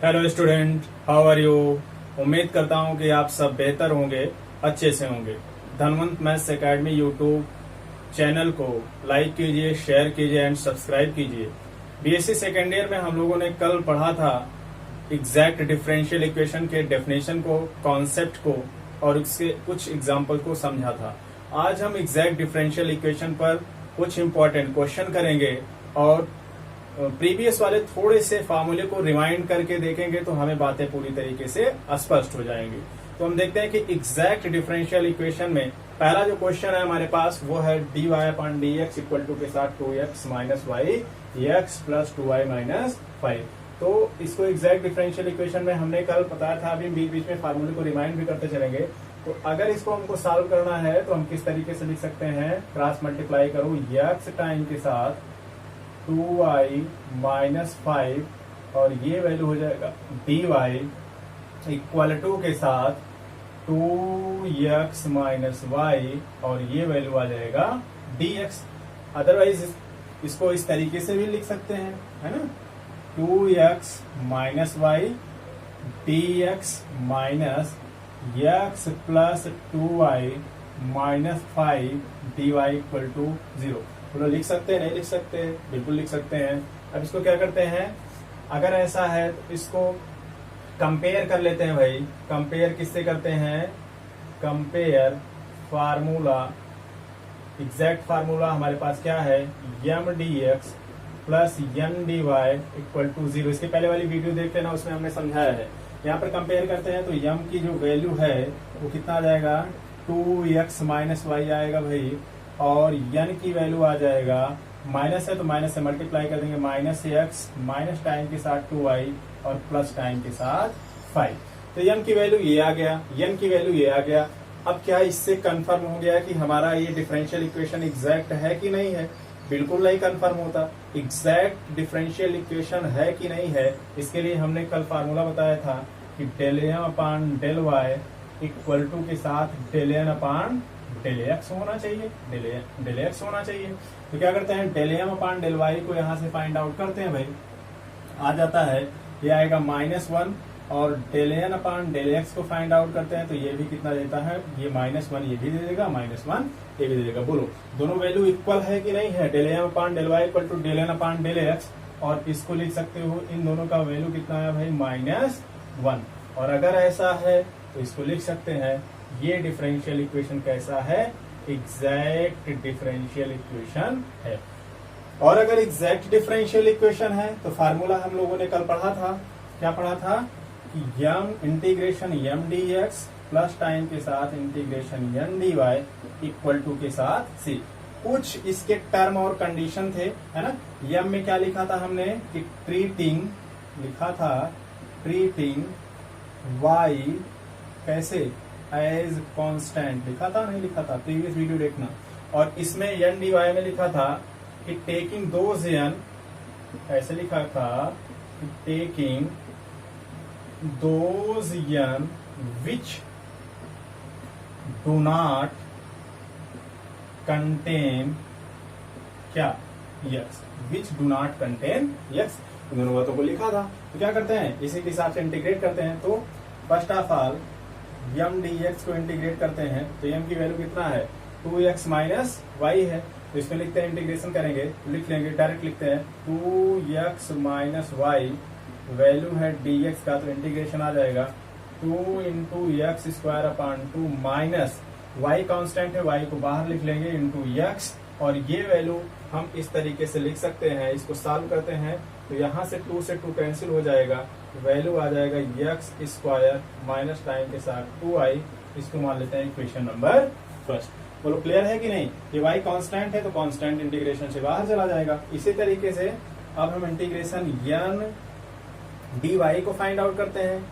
Hello student, how are you. उम्मीद करता हूं कि आप सब बेहतर होंगे, अच्छे से होंगे। Dhanvant maths academy YouTube channel को लाइक कीजिए, शेयर कीजिए एंड सब्सक्राइब कीजिए। बीएससी सेकेंड ईयर में हम लोगों ने कल पढ़ा था एग्जैक्ट डिफरेंशियल इक्वेशन के डेफिनेशन को, कॉन्सेप्ट को और उसके कुछ एग्जाम्पल को समझा था। आज हम एग्जैक्ट डिफरेंशियल इक्वेशन पर कुछ इंपॉर्टेंट क्वेश्चन करेंगे और प्रीवियस वाले थोड़े से फार्मूले को रिवाइंड करके देखेंगे तो हमें बातें पूरी तरीके से स्पष्ट हो जाएंगी। तो हम देखते हैं कि एग्जैक्ट डिफरेंशियल इक्वेशन में पहला जो क्वेश्चन है हमारे पास वो है dy upon dx equal to के साथ 2x minus Y x plus 2y minus 5। तो इसको एग्जैक्ट डिफरेंशियल इक्वेशन में हमने कल बताया था, अभी बीच बीच में फार्मूले को रिमाइंड भी करते चलेंगे। तो अगर इसको हमको सॉल्व करना है तो हम किस तरीके से लिख सकते हैं, क्रॉस मल्टीप्लाई करो x टाइम के साथ 2y माइनस 5 और ये वैल्यू हो जाएगा dy इक्वल टू के साथ 2x माइनस वाई और ये वैल्यू आ जाएगा dx। अदरवाइज इसको इस तरीके से भी लिख सकते हैं, है ना, 2x minus Y dx minus x plus 2y minus 5 dy equal to 0। तो लिख सकते हैं, नहीं लिख सकते, बिल्कुल लिख सकते हैं। अब इसको क्या करते हैं, अगर ऐसा है तो इसको कंपेयर कर लेते हैं भाई। कंपेयर किससे करते हैं, कंपेयर फार्मूला, एग्जैक्ट फार्मूला हमारे पास क्या है, m dx plus n dy equal to 0। इसके पहले वाली वीडियो देख लेना, उसमें हमने समझाया है। यहाँ पर कंपेयर करते हैं तो m की जो वैल्यू है वो कितना आ जाएगा, 2x माइनस वाई आएगा भाई, और n की वैल्यू आ जाएगा, माइनस है तो माइनस से मल्टीप्लाई कर देंगे, माइनस x माइनस टाइम के साथ 2y और प्लस टाइम के साथ 5। तो n की वैल्यू ये आ गया, n की वैल्यू ये आ गया। अब क्या इससे कंफर्म हो गया कि हमारा ये डिफरेंशियल इक्वेशन एग्जैक्ट है कि नहीं है? बिल्कुल नहीं कंफर्म होता। एग्जैक्ट डिफरेंशियल इक्वेशन है कि नहीं है, इसके लिए हमने कल फार्मूला बताया था कि del M upon del Y equal to के साथ del N upon del X होना चाहिए, डेल एक्स होना चाहिए। तो क्या करते हैं, del M upon del Y को यहाँ से फाइंड आउट करते हैं भाई। आ जाता है, ये आएगा -1 और del N upon del X को फाइंड आउट करते हैं तो ये भी कितना देता है, ये -1 ये भी दे देगा, -1 ये भी दे देगा। बोलो दोनों वैल्यू इक्वल है कि नहीं है, del M upon del Y equal to del N upon del X. और इसको लिख सकते हो, इन दोनों का वैल्यू कितना है भाई, -1। और अगर ऐसा है तो इसको लिख सकते हैं, ये डिफरेंशियल इक्वेशन कैसा है, एग्जैक्ट डिफरेंशियल इक्वेशन है। और अगर एग्जैक्ट डिफरेंशियल इक्वेशन है तो फार्मूला हम लोगों ने कल पढ़ा था, क्या पढ़ा था कि m integration m dx plus time के साथ integration n dy equal to के साथ c। कुछ इसके टर्म और कंडीशन थे, है ना। m में क्या लिखा था हमने कि ट्रीटिंग, लिखा था ट्रीटिंग y कैसे, एज कांस्टेंट लिखा था, नहीं लिखा था, प्रीवियस वीडियो देखना। और इसमें n dy में लिखा था कि टेकिंग दोज n, ऐसे लिखा था कि taking those n which do not contain क्या, x, which do not contain x। दोनों बातों को लिखा था। तो क्या करते हैं, इसी के हिसाब से इंटीग्रेट करते हैं। तो first of all m dx को इंटीग्रेट करते हैं तो m की वैल्यू कितना है, 2x माइनस वाई है। तो इसमें लिखते हैं, इंटीग्रेशन करेंगे तो लिख लेंगे, डायरेक्ट लिखते हैं 2x माइनस वाई, वैल्यू है dx का, तो इंटीग्रेशन आ जाएगा 2 into x square upon 2 minus y constant है, y को बाहर लिख लेंगे इंटू x। और ये वैल्यू हम इस तरीके से लिख सकते हैं, इसको सॉल्व करते हैं तो यहाँ से 2 से 2 कैंसिल हो जाएगा, वैल्यू आ जाएगा एक्स स्क्वायर माइनस टाइम के साथ 2y। इसको मान लेते हैं इक्वेशन नंबर फर्स्ट। बोलो क्लियर है कि नहीं, ये y कांस्टेंट है तो कांस्टेंट इंटीग्रेशन से बाहर चला जाएगा। इसी तरीके से अब हम इंटीग्रेशन n dy को फाइंड आउट करते हैं,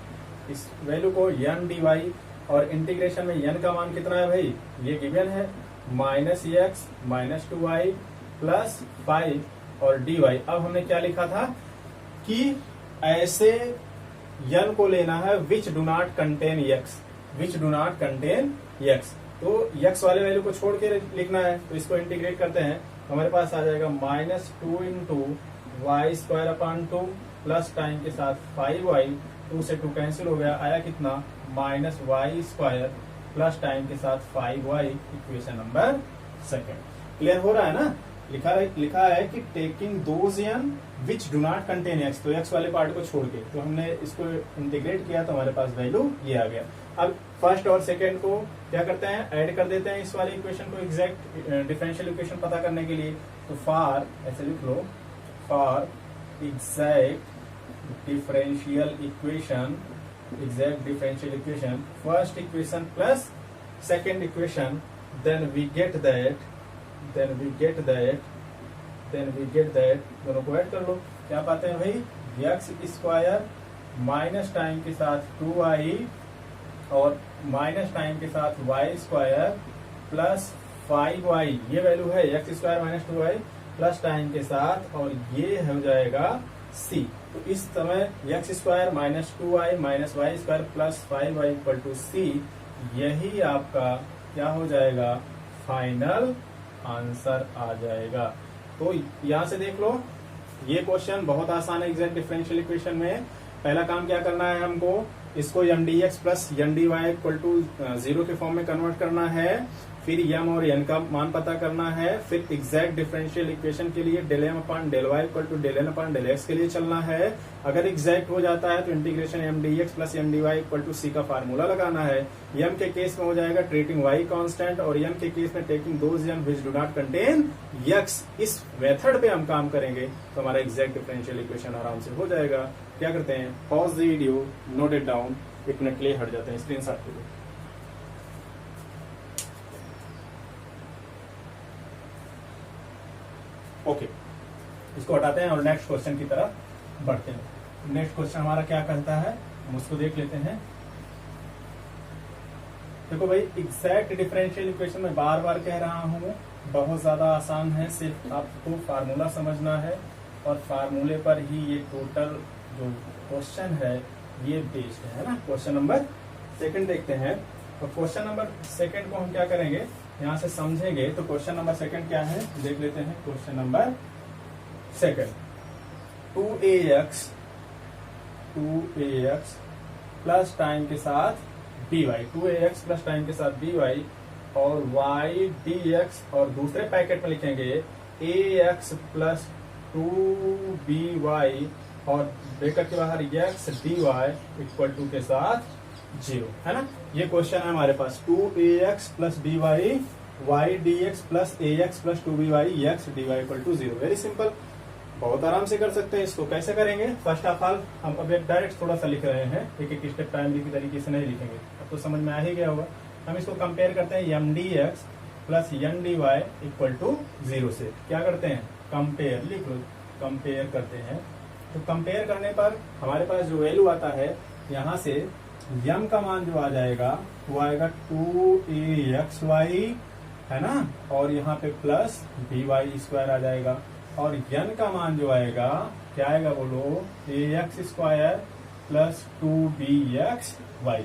इस वैल्यू को n dy, और इंटीग्रेशन में n का मान कितना है भाई, ये गिवन है, -x माइनस 2y प्लस 5 और dy। अब हमने क्या लिखा था कि ऐसे n को लेना है विच do not contain x, which do not contain x। तो x वाले वैल्यू को छोड़ के लिखना है, तो इसको इंटीग्रेट करते हैं, हमारे पास आ जाएगा -2 into Y square upon 2 plus time के साथ 5y, 2 से 2 कैंसिल हो गया, आया कितना minus Y square plus time के साथ 5y, equation number second. Clear हो रहा है ना। लिखा है कि taking those n which do not contain x, तो x वाले पार्ट को छोड़ के, तो हमने इसको इंटीग्रेट किया तो हमारे पास वैल्यू ये आ गया। अब फर्स्ट और सेकेंड को क्या करते हैं, ऐड कर देते हैं इस वाले इक्वेशन को एग्जैक्ट डिफरेंशियल इक्वेशन पता करने के लिए। तो फॉर, ऐसे लिख लो, for exact differential equation, first equation plus second equation, then we get that दोनों को ऐड कर लो। क्या पाते हैं भाई, एक्स स्क्वायर माइनस टाइम के साथ 2i और माइनस टाइम के साथ वाई स्क्वायर प्लस 5y, ये वैल्यू है x square minus 2i plus time के साथ, और ये हो जाएगा c। तो इस समय X square minus 2i minus Y square plus 5y equal to c, यही आपका क्या हो जाएगा, फाइनल आंसर आ जाएगा। तो यहां से देख लो, ये क्वेश्चन बहुत आसान है एग्जैक्ट डिफरेंशियल इक्वेशन में। पहला काम क्या करना है, हमको इसको M D X plus M D Y equal to 0 के फॉर्म में कन्वर्ट करना है, फिर यम और एन का मान पता करना है, फिर एग्जैक्ट डिफरेंशियल इक्वेशन के लिए del M upon del Y equal to del N upon del X के लिए चलना है। अगर एग्जैक्ट हो जाता है तो integration M D X plus M D Y equal to C का फार्मूला लगाना है। यम के केस में हो जाएगा ट्रीटिंग वाई कांस्टेंट, और यम के केस में taking those M which do not contain X. इस मेथड पे हम काम करेंगे तो हमारा एग्जैक्ट डिफरेंशियल इक्वेशन आराम से हो जाएगा। क्या करते हैं, pause the video, note it down, 1 minute के लिए हट जाते हैं, स्क्रीनशॉट के लिए। ओके, इसको हटाते हैं और नेक्स्ट क्वेश्चन की तरफ बढ़ते हैं। नेक्स्ट क्वेश्चन हमारा क्या कहता है, हम उसको देख लेते हैं। देखो भाई, एग्जैक्ट डिफरेंशियल इक्वेशन में बार बार कह रहा हूं, बहुत ज्यादा आसान है, सिर्फ आपको फार्मूला समझना है और फार्मूले पर ही ये टोटल जो क्वेश्चन है ये बेस्ड है ना। क्वेश्चन नंबर सेकंड देखते हैं। तो क्वेश्चन नंबर सेकंड को हम क्या करेंगे, यहां से समझेंगे। तो क्वेश्चन नंबर सेकंड क्या है देख लेते हैं। Question number second, 2ax plus time के साथ by, 2ax प्लस टाइम के साथ by और y dx, और दूसरे पैकेट में लिखेंगे ax प्लस 2by और ब्रैकेट के बाहर x dy इक्वल टू के साथ 0, है ना। ये क्वेश्चन है हमारे पास, 2ax plus dy y dx plus ax plus 2by x dy equal to 0। Very simple, बहुत आराम से कर सकते हैं। इसको कैसे करेंगे, फर्स्ट ऑफ ऑल हम अब डायरेक्ट थोड़ा सा लिख रहे हैं, एक एक स्टेप प्राइमरी की तरीके से नहीं लिखेंगे, अब तो समझ में आ ही गया होगा। हम इसको कंपेयर करते हैं M D X plus N D Y equal to 0 से। क्या करते हैं, कंपेयर, लिख लो, कंपेयर करते हैं। तो कंपेयर करने पर हमारे पास जो वैल्यू आता है, यहाँ से यम का मान जो आ जाएगा वो आएगा 2axy, है ना, और यहाँ पे प्लस by स्क्वायर आ जाएगा, और यन का मान जो आएगा क्या आएगा बोलो, ax स्क्वायर प्लस 2bxy।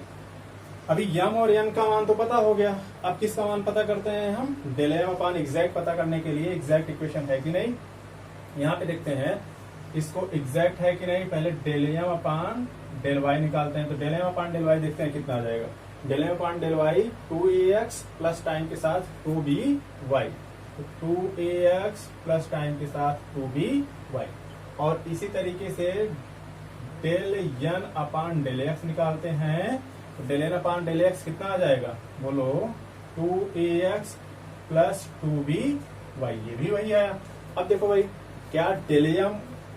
अभी यम और यन का मान तो पता हो गया, अब किसका मान पता करते हैं हम, डेल एम अपान एग्जैक्ट पता करने के लिए एग्जैक्ट इक्वेशन है कि नहीं। यहाँ पे देखते हैं इसको एग्जैक्ट है कि नहीं, पहले del M upon del Y निकालते हैं। तो del M upon del Y देखते हैं कितना आ जाएगा, del M upon del Y 2ax plus time के साथ 2by, तो 2ax प्लस टाइम के साथ 2by, और इसी तरीके से del N upon del X निकालते हैं। तो del N upon del X कितना आ जाएगा बोलो, 2ax प्लस 2by, ये भी वही आया। अब देखो भाई, क्या del M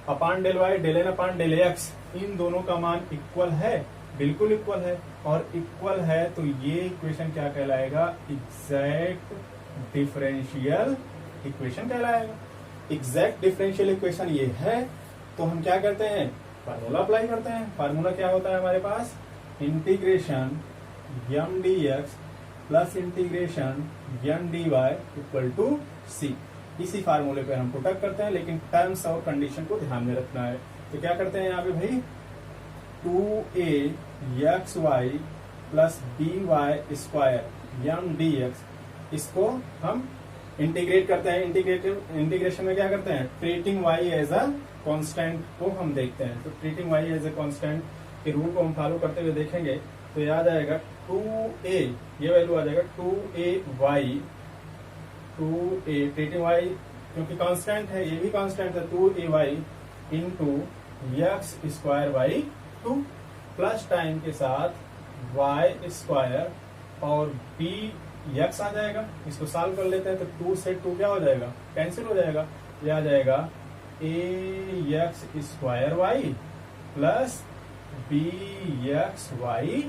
upon del Y del N upon del X इन दोनों का मान इक्वल है, बिल्कुल इक्वल है, और इक्वल है तो ये इक्वेशन क्या कहलाएगा, एग्जैक्ट डिफरेंशियल इक्वेशन कहलाएगा। एग्जैक्ट डिफरेंशियल इक्वेशन ये है, तो हम क्या करते हैं, फार्मूला अप्लाई करते हैं। फार्मूला क्या होता है हमारे पास, integration M D X plus integration M D Y equal to C. इसी फार्मूले पे हम पुटअप करते हैं, लेकिन टर्म्स और कंडीशन को ध्यान में रखना है। तो क्या करते हैं यहाँ पे भाई, 2axy plus dy square M D X, इसको हम इंटीग्रेट करते हैं, इंटीग्रेशन में क्या करते हैं, treating Y as a constant को हम देखते हैं। तो treating Y as a constant के रूल को हम फॉलो करते हुए देखेंगे तो याद आएगा 2a, ये वैल्यू आ जाएगा 2ay, 2a ट्रीटिंग वाई क्योंकि कांस्टेंट है, ये भी कांस्टेंट है, 2ay into x square by 2 plus time के साथ वाई स्क्वायर और बी एक्स आ जाएगा। इसको सॉल्व कर लेते हैं तो 2 से 2 क्या हो जाएगा, कैंसिल हो जाएगा। ये आ जाएगा A X square Y plus B X Y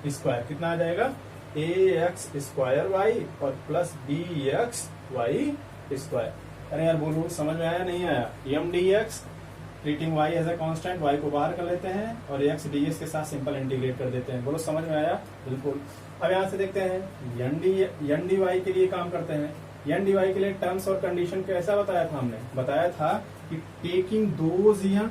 square, कितना आ जाएगा, ए एक्स स्क्वायर वाई और plus B X Y square. अरे यार बोलो समझ में आया नहीं आया। M D X treating Y as a constant, Y को बाहर कर लेते हैं और एक्स डी एक्स के साथ सिंपल इंटीग्रेट कर देते हैं। बोलो समझ में आया, बिल्कुल। अब यहाँ से देखते हैं एन डी वाई के लिए काम करते हैं। एन डी वाई के लिए टर्म्स और कंडीशन कैसा बताया था हमने, बताया था कि टेकिंग दोज एन,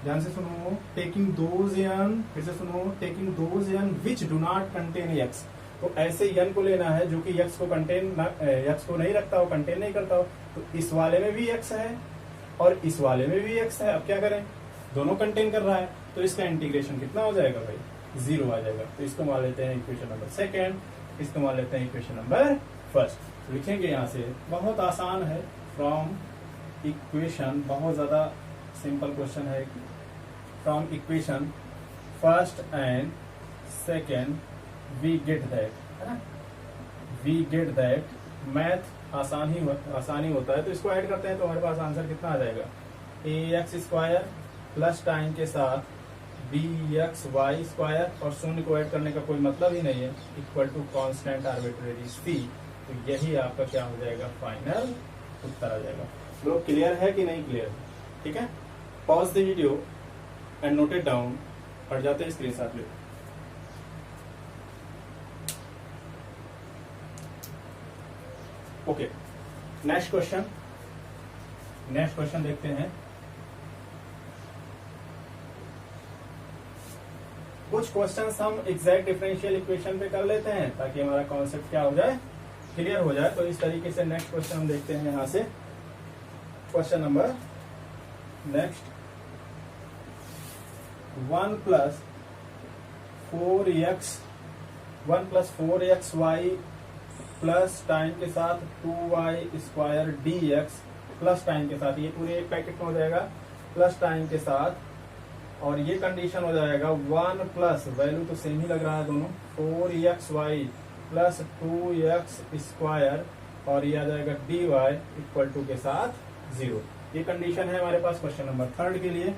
ध्यान से सुनो, टेकिंग दोज एन, फिर से सुनो, taking those N which do not contain X. तो ऐसे एन को लेना है जो कि एक्स को एक्स को नहीं रखता हो, कंटेन नहीं करता हो। तो इस वाले में भी एक्स है और इस वाले में भी एक्स है। अब क्या करें, दोनों कंटेन कर रहा है तो इसका इंटीग्रेशन कितना हो जाएगा भाई, 0 आ जाएगा। तो इसको मान लेते हैं इक्वेशन नंबर सेकेंड, इसको मान लेते हैं इक्वेशन नंबर फर्स्ट। लिखेंगे यहाँ से, बहुत आसान है, फ्रॉम इक्वेशन, बहुत ज्यादा सिंपल क्वेश्चन है। From equation first and second we get that, है ना, वी गेट दैट। मैथ आसानी होता है तो इसको ऐड करते हैं तो हमारे पास आंसर कितना आ जाएगा, A X square plus time के साथ बी एक्स वाई स्क्वायर और शून्य को ऐड करने का कोई मतलब ही नहीं है, इक्वल टू कांस्टेंट आर्बिट्रेरी सी। तो यही आपका क्या हो जाएगा, फाइनल उत्तर आ जाएगा। लोग क्लियर है कि नहीं क्लियर, ठीक है। Pause the video and note it down, पढ़ जाते हैं, स्क्रीनशॉट ले। ओके, नेक्स्ट क्वेश्चन देखते हैं। कुछ क्वेश्चंस हम एग्जैक्ट डिफरेंशियल इक्वेशन पे कर लेते हैं ताकि हमारा कॉन्सेप्ट क्या हो जाए, क्लियर हो जाए। तो इस तरीके से नेक्स्ट क्वेश्चन हम देखते हैं यहां से। Question number next, 1 plus 4x Y plus time के साथ 2y square D X plus time के साथ, ये पूरे एक पैकेट में हो जाएगा, प्लस टाइम के साथ, और ये कंडीशन हो जाएगा 1 प्लस, वैल्यू तो सेम ही लग रहा है दोनों, 4xy प्लस 2x स्क्वायर और ये आ जाएगा dy इक्वल टू के साथ 0। ये कंडीशन है हमारे पास क्वेश्चन नंबर थर्ड के लिए।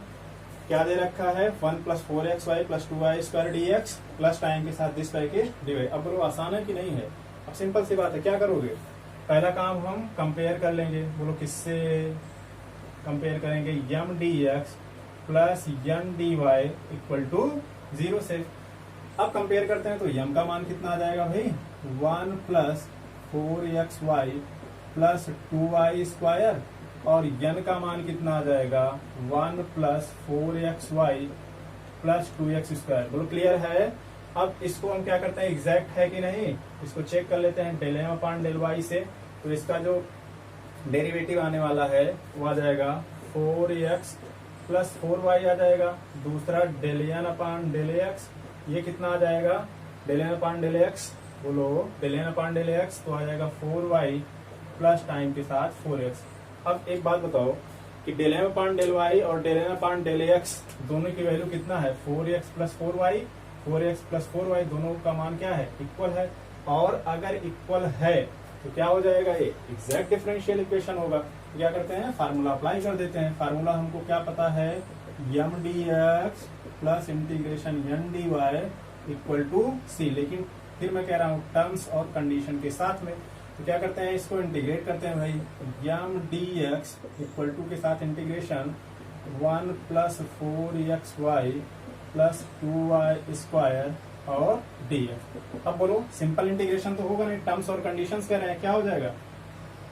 क्या दे रखा है, 1 plus 4xy plus 2y square D X plus time के साथ दिस पैकेट dy। अब बोलो आसान है कि नहीं है, अब सिंपल सी बात है, क्या करोगे, पहला काम हम कंपेयर कर लेंगे। बोलो किससे कंपेयर करेंगे, M D X plus M D Y equal to 0 से। अब कंपेयर करते हैं तो यम का मान कितना आ जाएगा भाई, 1 plus 4xy plus 2y square और यन का मान कितना आ जाएगा, 1 plus 4xy plus 2x square. बोलो क्लियर है। अब इसको हम क्या करते हैं, एग्जैक्ट है कि नहीं, इसको चेक कर लेते हैं del M upon del Y से। तो इसका जो डेरिवेटिव आने वाला है वो आ जाएगा 4x प्लस 4y आ जाएगा। दूसरा del N upon del X, ये कितना आ जाएगा, del N upon del X, बोलो del N upon del X, तो आ जाएगा 4y प्लस टाइम के साथ 4x। अब एक बात बताओ कि del M upon del Y और del N upon del X दोनों की वैल्यू कितना है, 4x plus 4y, 4x plus 4y दोनों का मान क्या है, इक्वल है। और अगर इक्वल है तो क्या हो जाएगा, ये एग्जैक्ट डिफरेंशियल इक्वेशन होगा। क्या करते हैं, फार्मूला अप्लाई कर देते हैं। फार्मूला हमको क्या पता है, M D X plus integration M D Y equal to C. लेकिन फिर मैं कह रहा हूँ टर्म्स और कंडीशन के साथ में, तो क्या करते हैं, इसको इंटीग्रेट करते हैं भाई। M D X equal to के साथ integration 1 plus 4xy plus 2y square और dx। अब बोलो सिंपल इंटीग्रेशन तो होगा नहीं, टर्म्स और कंडीशंस कह रहे हैं, क्या हो जाएगा,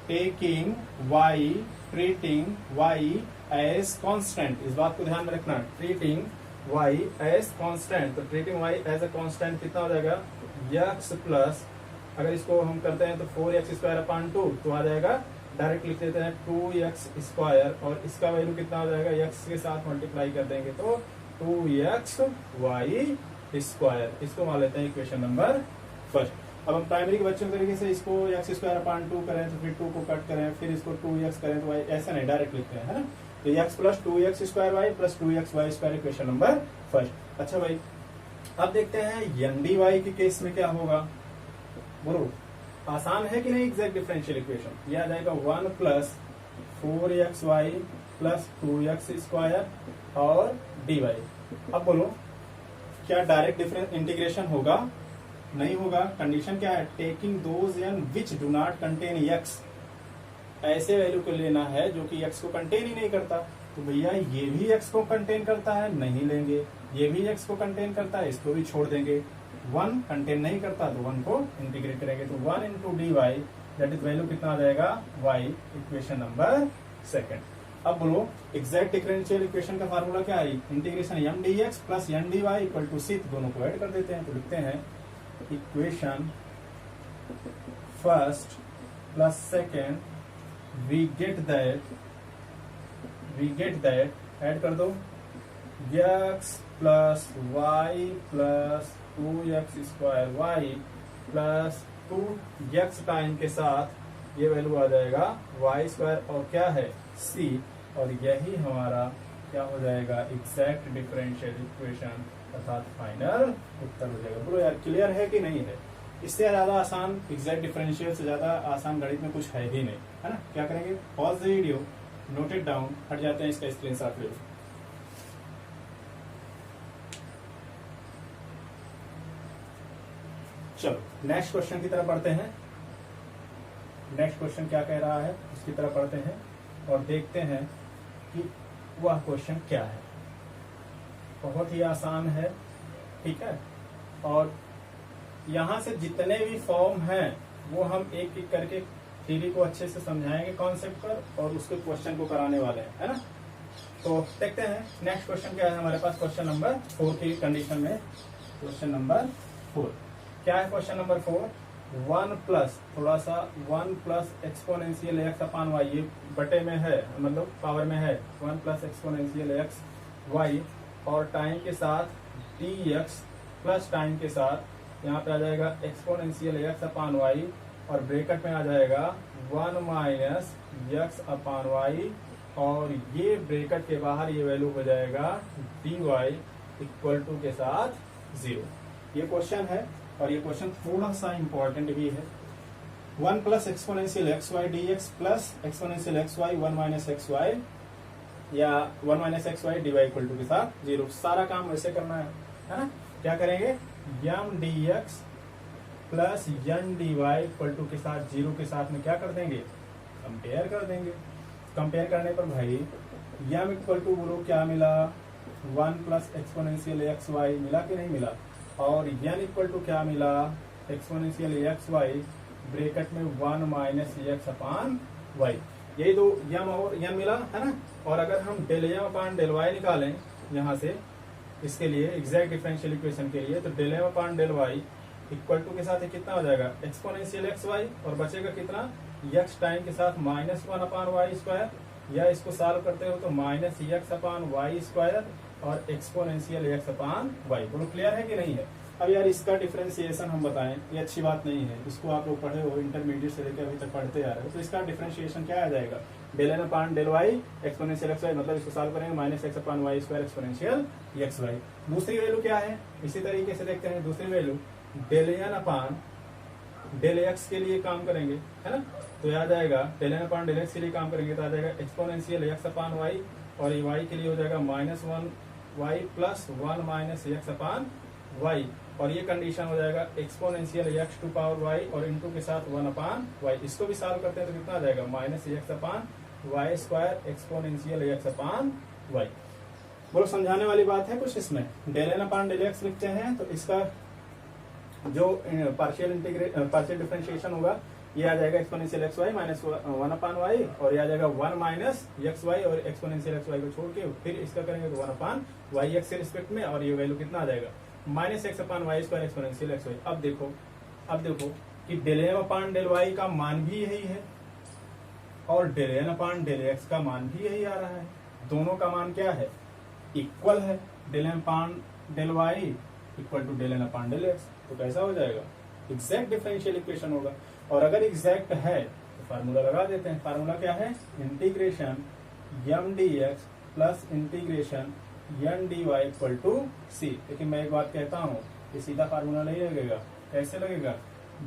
taking y, treating y as constant. इस बात को ध्यान में रखना, ट्रीटिंग y एज कांस्टेंट। तो treating y as a constant कितना हो जाएगा, x प्लस अगर इसको हम करते हैं तो 4x² 2 तो आ जाएगा, डायरेक्ट लिख देते हैं 2x², और इसका वैल्यू कितना हो जाएगा, x के साथ मल्टीप्लाई कर देंगे तो 2xy²। इसको मान लेते हैं इक्वेशन नंबर फर्स्ट। अब हम प्राइमरी के बच्चों के तरीके से इसको x² 2 करें तो फिर 2 को कट करें, फिर इसको 2x करें तो y, ऐसा नहीं, डायरेक्ट लिखते हैं, है ना। तो x plus 2x² plus 2xy² equation number first. अच्छा भाई, अब देखते हैं NDY के केस में क्या होगा। बोलो, आसान है कि नहीं। एग्जैक्ट डिफरेंशियल इक्वेशन यह आ जाएगा 1 प्लस 4xy प्लस 2x² और dy। अब बोलो, क्या डायरेक्ट डिफरेंस इंटीग्रेशन होगा? नहीं होगा। कंडीशन क्या है, taking those n which do not contain x। ऐसे वैल्यू को लेना है जो कि x को कंटेन ही नहीं करता। तो भैया ये भी x को कंटेन करता है, नहीं लेंगे। ये भी x को कंटेन करता है, इसको भी छोड़ देंगे। 1 कंटेन नहीं करता तो 1 को इंटीग्रेट करेंगे, तो 1 into dy that is value कितना आ जाएगा, y, इक्वेशन नंबर सेकंड। अब बोलो, एग्जैक्ट डिफरेंशियल इक्वेशन का फार्मूला क्या है, integration mdx plus mdy equal to c, दोनों को ऐड कर देते हैं। तो लिखते हैं equation first plus second, we get that add कर दो, x plus y plus 2x² plus 2x time के साथ ये वैल्यू आ जाएगा y² और क्या है, c, और यही हमारा क्या हो जाएगा, एग्जैक्ट डिफरेंशियल इक्वेशन अर्थात फाइनल उत्तर हो जाएगा। बोलो यार, क्लियर है कि नहीं है। इससे ज्यादा आसान, एग्जैक्ट डिफरेंशियल से ज्यादा आसान गणित में कुछ है ही नहीं, है ना। क्या करेंगे, pause the video, note it down, हट जाते हैं, इसका स्क्रीनशॉट ले लो। चलो नेक्स्ट क्वेश्चन की तरफ बढ़ते हैं। नेक्स्ट क्वेश्चन क्या कह रहा है उसकी तरफ बढ़ते हैं और देखते हैं कि वह क्वेश्चन क्या है। बहुत ही आसान है, ठीक है। और यहां से जितने भी फॉर्म हैं वो हम एक एक करके थ्योरी को अच्छे से समझाएंगे कॉन्सेप्ट पर, और उसके क्वेश्चन को कराने वाले हैं, है ना। तो देखते हैं नेक्स्ट क्वेश्चन क्या है हमारे पास। क्वेश्चन नंबर 4 की कंडीशन में, क्वेश्चन नंबर 4 क्या है। क्वेश्चन नंबर 4, 1 प्लस थोड़ा सा 1 प्लस एक्सपोनेंशियल x अपान y, ये बटे में है, मतलब पावर में है, 1 प्लस एक्सपोनेंशियल x y, और टाइम के साथ dx प्लस टाइम के साथ यहाँ पे आ जाएगा एक्सपोनेंशियल x अपान y, और ब्रैकेट में आ जाएगा 1 माइनस x अपान y, और ये ब्रैकेट के बाहर ये वैल्यू हो जाएगा dy इक्वल टू के साथ 0। ये क्वेश्चन है और ये क्वेश्चन थोड़ा सा इंपॉर्टेंट भी है। 1 plus exponential X Y D X plus exponential X Y 1 minus X Y, या 1 minus X Y D Y equal to के साथ 0। सारा काम वैसे करना है ना। क्या करेंगे, M D X plus N D Y equal to के साथ 0 के साथ में क्या कर देंगे, कंपेयर कर देंगे। कंपेयर करने पर भाई यम इक्वल टू बोलो क्या मिला, 1 प्लस एक्सपोनेंशियल एक्स वाई मिला कि नहीं मिला, और n इक्वल टू क्या मिला, एक्सपोनेंशियल एक्स वाई ब्रैकेट में 1 माइनस एक्स अपान वाई। यही दो यम और n मिला है ना। और अगर हम del M upon del Y निकालें यहाँ से, इसके लिए एग्जैक्ट डिफरेंशियल इक्वेशन के लिए, तो del M upon del Y equal to के साथ ये कितना हो जाएगा, एक्सपोनेंशियल एक्स वाई, और बचेगा कितना, एक्स टाइम के साथ माइनस 1 अपान वाई स्क्वायर, या इसको सॉल्व करते हो तो minus X upon Y square और एक्सपोनेंशियल एक्स अपान वाई। बोलो क्लियर है कि नहीं है। अब यार इसका डिफरेंशिएशन हम बताएं, ये अच्छी बात नहीं है। इसको आप लोग पढ़े हो, इंटरमीडिएट से लेकर अभी तक पढ़ते आ रहे हो, तो इसका डिफरेंशिएशन क्या आ जाएगा, del N upon del Y exponential X Y, मतलब इसको सॉल्व करेंगे minus X upon Y square exponential X Y. दूसरी वैल्यू क्या है, इसी तरीके से देखते हैं। दूसरी value del N upon del X के लिए काम करेंगे, है ना। तो याद आएगा del N upon del X के लिए काम करेंगे तो आ जाएगा एक्सपोनेंशियल एक्स अपान वाई, और ये वाई के लिए हो जाएगा minus 1 Y plus 1 minus X upon Y, और ये कंडीशन हो जाएगा exponential X to power Y और इनटू के साथ 1 अपान वाई। इसको भी सॉल्व करते हैं तो कितना आ जाएगा, minus X upon Y square exponential X upon Y. बोलो समझाने वाली बात है कुछ इसमें। Del N upon del X लिखते हैं तो इसका जो पार्शियल डिफरेंशिएशन होगा ये आ जाएगा exponential X Y minus 1 upon Y, और ये आ जाएगा 1 माइनस एक्स वाई, और एक्सपोनेंशियल एक्स वाई को छोड़ के फिर इसका करेंगे तो 1 अपान वाई एक्स के रिस्पेक्ट में, और ये वैल्यू कितना आ जाएगा, minus X upon Y square exponential X Y. अब देखो कि del M upon del Y का मान भी यही है और del N upon del x का मान भी यही आ रहा है। दोनों का मान क्या है? इक्वल है। Del M upon del Y equal to del N upon del X. तो कैसा हो जाएगा? एग्जैक्ट डिफरेंशियल इक्वेशन होगा। और अगर एग्जैक्ट है तो फार्मूला लगा देते हैं। फार्मूला क्या है? Integration M D X plus integration N D Y equal to C. लेकिन मैं एक बात कहता हूँ, ये सीधा फार्मूला नहीं लगेगा। कैसे लगेगा?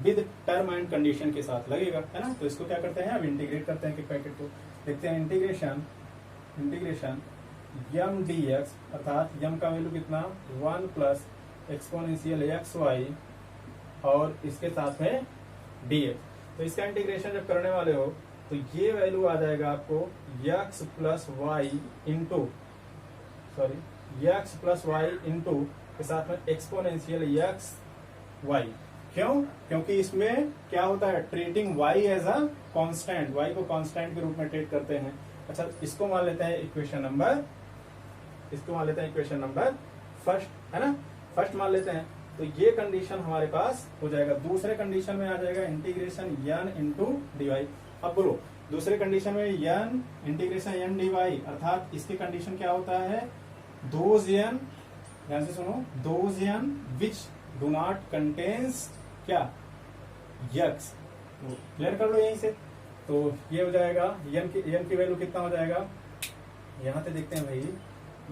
विद टर्म एंड कंडीशन के साथ लगेगा, है ना। तो इसको क्या करते हैं, अब इंटीग्रेट करते हैं कि पैकेट को देखते हैं। इंटीग्रेशन एम डी एक्स अर्थात एम का वैल्यू कितना? 1 प्लस एक्सपोनेंशियल एक्स वाई और इसके साथ में डी एक्स। तो इसका इंटीग्रेशन जब करने वाले हो तो ये वैल्यू आ जाएगा आपको एक्स प्लस वाई इंटू के साथ में एक्सपोनेंशियल एक्स वाई। क्यों? क्योंकि इसमें क्या होता है? Treating y as a constant, y को कांस्टेंट के रूप में ट्रीट करते हैं। अच्छा, इसको मान लेते हैं इक्वेशन नंबर फर्स्ट, है ना। फर्स्ट मान लेते हैं। तो ये कंडीशन हमारे पास हो जाएगा। दूसरे कंडीशन में आ जाएगा इंटीग्रेशन n इंटू डीवाई। अब बोलो, दूसरे कंडीशन में n इंटीग्रेशन n डीवाई अर्थात इसकी कंडीशन क्या होता है? दोज n, ध्यान से सुनो, those n which do not contains क्या? यक्स। क्लियर कर लो यहीं से। तो ये हो जाएगा n की वैल्यू कितना हो जाएगा? यहां से देखते हैं भाई,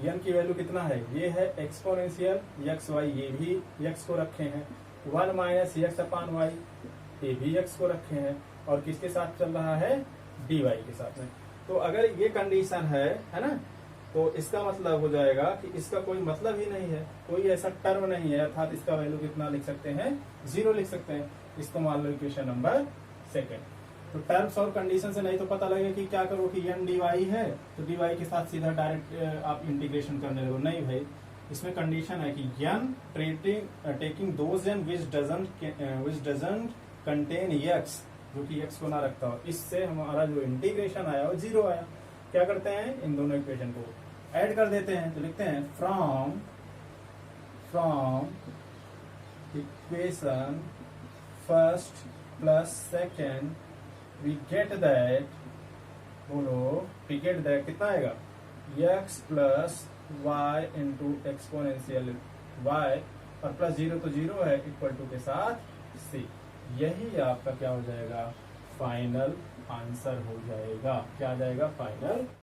n की वैल्यू कितना है? ये है एक्सपोनेंशियल एक्स वाई, ये भी x को रखे हैं। 1 माइनस एक्स अपान वाई, ये भी x को रखे हैं। और किसके साथ चल रहा है? dy के साथ में। तो अगर ये कंडीशन है ना, तो इसका मतलब हो जाएगा कि इसका कोई मतलब ही नहीं है, कोई ऐसा टर्म नहीं है, अर्थात इसका वैल्यू कितना लिख सकते हैं? 0 लिख सकते हैं। इसको मान लो इक्वेशन नंबर सेकंड। तो टर्म्स और कंडीशन से नहीं तो पता लगेगा कि क्या करो कि एन डीवाई है तो डीवाई के साथ सीधा डायरेक्ट आप इंटीग्रेशन करने लगो। नहीं भाई, इसमें कंडीशन है कि N taking those N which doesn't contain X, जो कि एक्स को ना रखता हो। इससे हमारा जो इंटीग्रेशन आया वो 0 आया। क्या करते हैं? इन दोनों इक्वेशन को ऐड कर देते हैं। तो लिखते हैं from equation first plus second we get that, बोलो, वी गेट दैट कितना आएगा? x प्लस वाई इंटू एक्सपोनेंशियल वाई और प्लस 0 तो 0 है, इक्वल टू के साथ c। यही आपका क्या हो जाएगा? फाइनल आंसर हो जाएगा। क्या आ जाएगा? फाइनल